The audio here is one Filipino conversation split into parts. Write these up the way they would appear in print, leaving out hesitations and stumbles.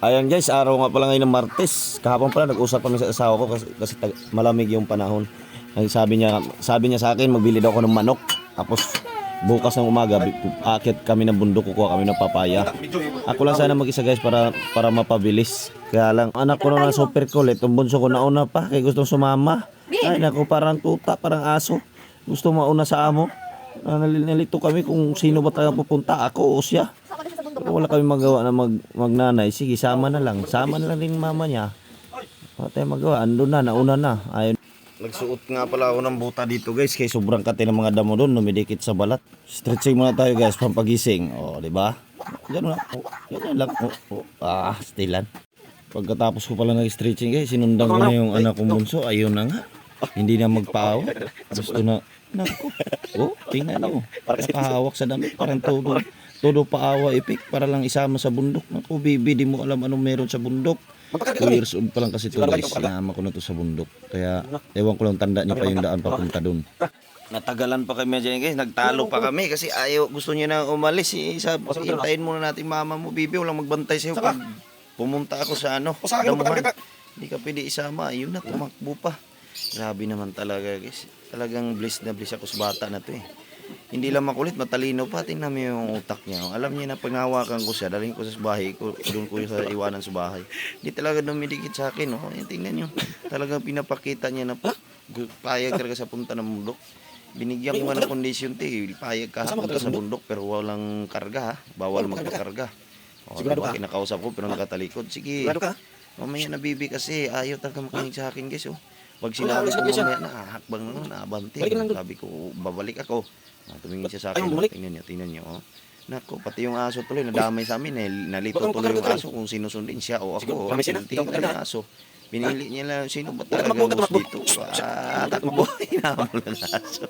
Ayan guys, araw nga pala ngayon ng Martes. Kahapon pala nag-usap kami sa asawa ko kasi malamig yung panahon. Sabi niya sa akin magbili daw ako ng manok. Tapos bukas ng umaga akit kami ng bundok, kukuha kami ng papaya. Ako lang sana mag-isa guys para mapabilis. Kaya lang anak ko na super kulit. Yung bunso ko nauna pa kaya gustong sumama. Ay naku, parang tuta, parang aso. Gusto mauna sa amo. Nalito kami kung sino ba tayo pupunta, ako o siya. Pero wala kami magawa na magnanay. Sige, sama na lang. Sama na lang din mama niya. Wala tayong magawa. Ando na, nauna na. Ayun. Nagsuot nga pala ako ng buta dito guys. Kaya sobrang kati ng mga damo doon. Numidikit sa balat. Stretching muna tayo guys. Pampagising. O, diba? Ganun lang. Ganun lang. Stilan. Pagkatapos ko pala nag-stretching guys, sinundan ko na yung anak kong bunso. Ayun na nga. Hindi na magpaawa. Gusto na. Naku. Tingnan nyo. Nakahawak sa damit. Parang todo paawa ipik para lang isama sa bundok. Naku, bibi, di mo alam anong meron sa bundok. 2 years old pa lang kasi ito guys. Sinama ko na to sa bundok. Kaya ewan ko lang, tanda niya pa yung daan papunta dun. Natagalan pa kami dyan guys. Nagtalo pa kami kasi ayaw, gusto niya na umalis. Hintayin muna natin mama mo, bibi. Walang magbantay sa'yo pag pumunta ako sa damuhan. Hindi ka pwede isama. Ayun na, tumakbo pa. Grabe naman talaga guys. Talagang blessed na blessed ako sa bata na to eh. Hindi lang makulit, matalino pa. Tingnan mo yung utak niya. Alam niya na pag nahawakan ko siya, dalhin ko sa bahay, doon ko sa iwanan sa bahay. Hindi talaga dumidikit sa akin. Oh. Tingnan nyo. Talagang pinapakita niya na payag talaga sa punta ng bundok. Binigyan ko nga ng kondisyon payag ka sa punta sa bundok pero walang karga ha. Bawal magpakarga. O, diba, kinakausap ko pero nakatalikod. Sige, mamaya na bibi kasi ayaw talaga makinig sa akin guys. Oh. Pag sinabi ko mamaya nakahakbang naman, naabante. Sabi ko, babalik ako. Tumingin siya sa akin. Tingnan niyo. Oh. Nako, pati yung aso tuloy, nadamay sa amin. Nalito tuloy yung aso kung sinusundin siya o ako. Tingnan yung aso. Pinili niya lang, sino ba talagang boss dito? Takbo, hinabol ng aso.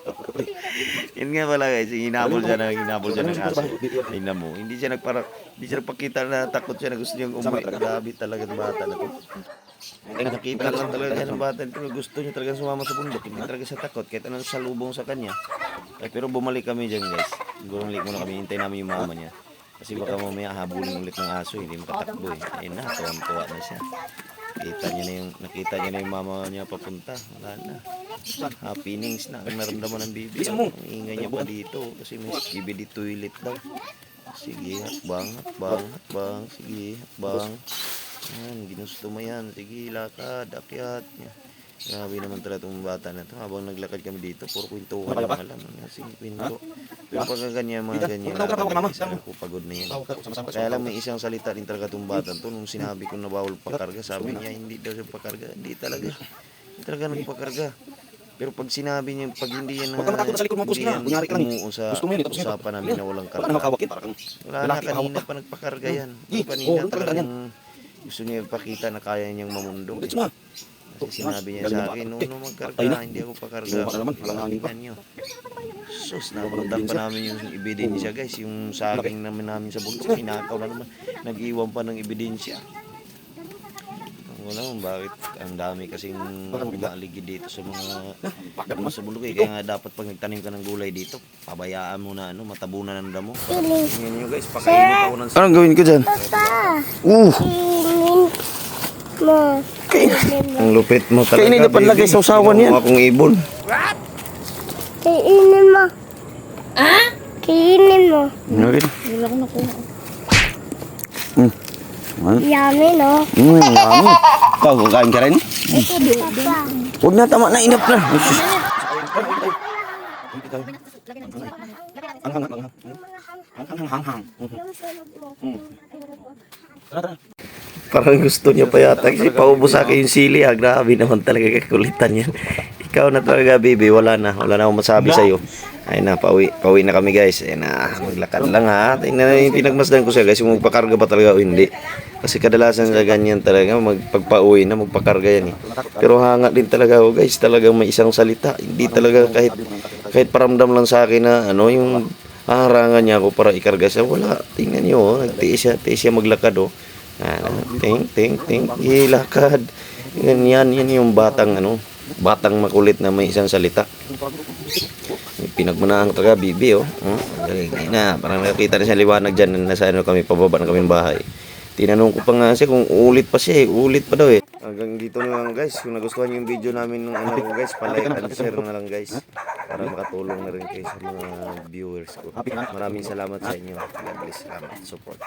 Yan nga pala guys, hinabol siya ng aso. Tingnan mo, hindi siya nagpakita na takot siya na gusto niyang umuwi. Grabe talaga ng bata na to. Nakita lang talaga ng bata nito, gusto niya talaga sumama sa bundok. Hindi talaga siya takot, kahit anong salubong sa kanya. Pero bumalik kami dyan guys. Bumalik muna kami, hintay namin yung mama niya. Kasi baka mamaya habulin ulit ng aso, hindi makatakbo eh. Ayun na, tuwang-tuwa na siya. Nakita niya na yung mama niya papunta. Wala na. Happenings na ang naramdaman ng bibi. Ang ingay niya pa dito kasi may skibidi toilet daw. Sige, hakbang. Sige, hakbang. Yan, ginusto mo yan. Sige, lakad, akyat. Grabe naman talaga itong bata na ito. Habang naglakad kami dito, puro kwentuhan lang alam. Kasing kwento. Pero pagka ganyan, mga ganyan, ako pagod na yan. Kaya lang may isang salita din talaga itong bata ito. Nung sinabi ko na bawal pakarga, sabi niya, hindi daw siya pakarga. Hindi talaga. Hindi talaga nagpakarga. Pero pag sinabi niya, pag hindi yan umuo sa usapan namin na walang karga. Wala na, kanina pa nagpakarga yan. Kanina talagang gusto niya ipakita na kaya niyang mamundong. Kasi sinabi niya sa akin, no magkarga, hindi ako pakarga. Tingnan niyo. Sus, napuntan pa namin yung ebidensya guys. Yung saging namin sa bundok, hinakaw na naman. Nag-iwan pa ng ebidensya. Wala naman, bakit ang dami kasing aligid dito sa mga sa bundok eh. Kaya nga dapat pag nagtanim ka ng gulay dito, pabayaan mo na matabunan ng damo. Tingnan niyo guys, pakainit ako ng... Anong gawin ko dyan? Mo. Ang lupit mo talaga. Kainin na panlagay sa usawan yan. Akong ibon. Kainin mo. Ha? Kainin mo. Ano rin? Wala ko nakuha. Yummy, no? Yummy. Ikaw, kakain ka rin? Huwag na, tama na, inap na. Parang gusto niya pa yata kasi paubos sa akin yung sili. Grabe naman talaga kakulitan yan. Ikaw na talaga baby, wala na akong masabi sa'yo. Ay na, pauwi na kami guys. Ay na, maglakad lang ha. Tingnan na yung pinagmasdan ko siya guys, yung magpakarga ba talaga o hindi. Kasi kadalasan sa ganyan talaga, magpagpauwi na, magpakarga yan eh. Pero hanga din talaga ako guys, talagang may isang salita. Hindi talaga kahit paramdam lang sa akin na yung harangan niya ako para ikarga siya. Wala, tingnan niyo, nagtiis siya maglakad oh. Ting, ilakad. Yan yung batang makulit na may isang salita. Pinagmanahan talaga bibi oh. Galing na, parang nakita na siya liwanag dyan. Nasa kami, pababa na kami bahay. Tinanong ko pa nga siya kung ulit pa siya eh. Ulit pa daw eh. Hanggang dito na lang guys. Kung nagustuhan niyo yung video namin ng anak ko guys, palike and share na lang guys. Para makatulong na rin kayo sa mga viewers ko. Maraming salamat sa inyo. God bless. Salamat sa support.